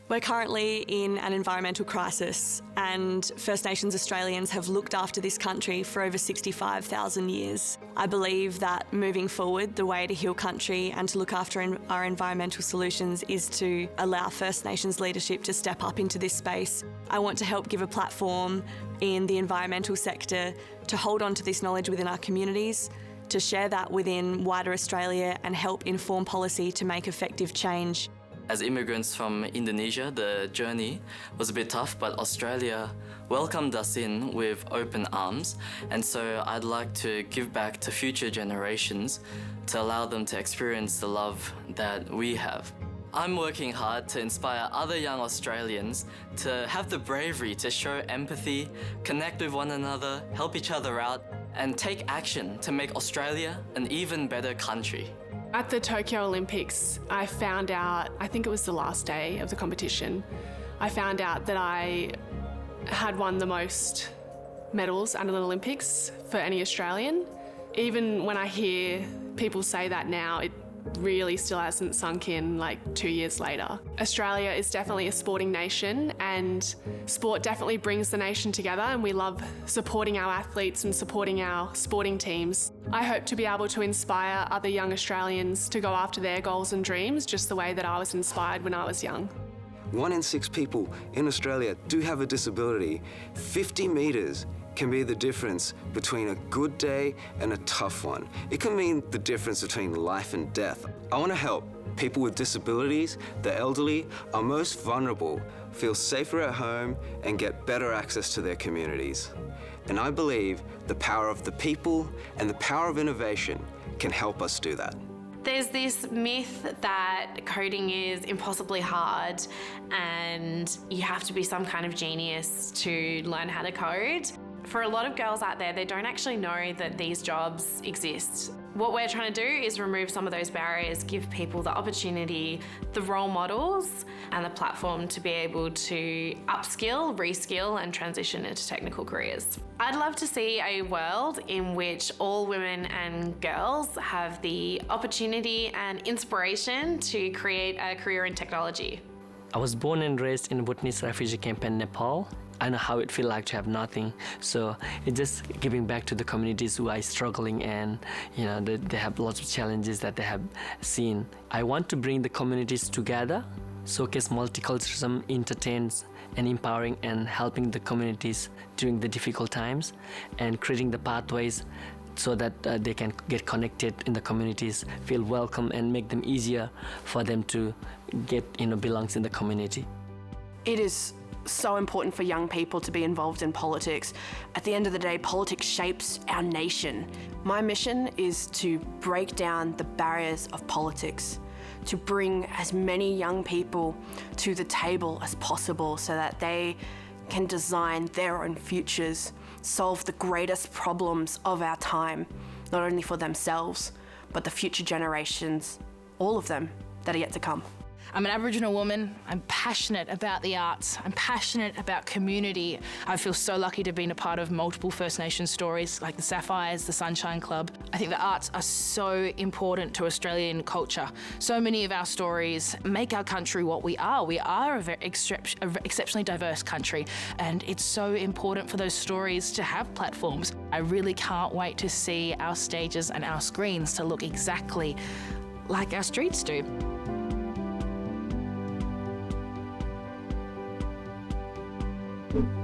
We're currently in an environmental crisis, and First Nations Australians have looked after this country for over 65,000 years. I believe that moving forward, the way to heal country and to look after our environmental solutions is to allow First Nations leadership to step up into this space. I want to help give a platform in the environmental sector to hold on to this knowledge within our communities, to share that within wider Australia and help inform policy to make effective change. As immigrants from Indonesia, the journey was a bit tough, but Australia welcomed us in with open arms. And so I'd like to give back to future generations to allow them to experience the love that we have. I'm working hard to inspire other young Australians to have the bravery to show empathy, connect with one another, help each other out, and take action to make Australia an even better country. At the Tokyo Olympics, I found out, I think it was the last day of the competition, I found out that I had won the most medals at an Olympics for any Australian. Even when I hear people say that now, it really still hasn't sunk in like 2 years later. Australia is definitely a sporting nation, and sport definitely brings the nation together, and we love supporting our athletes and supporting our sporting teams. I hope to be able to inspire other young Australians to go after their goals and dreams just the way that I was inspired when I was young. 1 in 6 people in Australia do have a disability. 50 metres can be the difference between a good day and a tough one. It can mean the difference between life and death. I want to help people with disabilities, the elderly, are most vulnerable, feel safer at home and get better access to their communities. And I believe the power of the people and the power of innovation can help us do that. There's this myth that coding is impossibly hard and you have to be some kind of genius to learn how to code. For a lot of girls out there, they don't actually know that these jobs exist. What we're trying to do is remove some of those barriers, give people the opportunity, the role models, and the platform to be able to upskill, reskill, and transition into technical careers. I'd love to see a world in which all women and girls have the opportunity and inspiration to create a career in technology. I was born and raised in Bhutanese refugee camp in Nepal. I know how it feels like to have nothing. So it's just giving back to the communities who are struggling, and they have lots of challenges that they have seen. I want to bring the communities together, showcase multiculturalism, entertains and empowering and helping the communities during the difficult times, and creating the pathways so that they can get connected in the communities, feel welcome, and make them easier for them to get belongs in the community. It is so important for young people to be involved in politics. At the end of the day, politics shapes our nation. My mission is to break down the barriers of politics, to bring as many young people to the table as possible so that they can design their own futures, solve the greatest problems of our time, not only for themselves, but the future generations, all of them that are yet to come. I'm an Aboriginal woman. I'm passionate about the arts. I'm passionate about community. I feel so lucky to have been a part of multiple First Nations stories like the Sapphires, the Sunshine Club. I think the arts are so important to Australian culture. So many of our stories make our country what we are. We are a very exceptionally diverse country, and it's so important for those stories to have platforms. I really can't wait to see our stages and our screens to look exactly like our streets do. Thank you.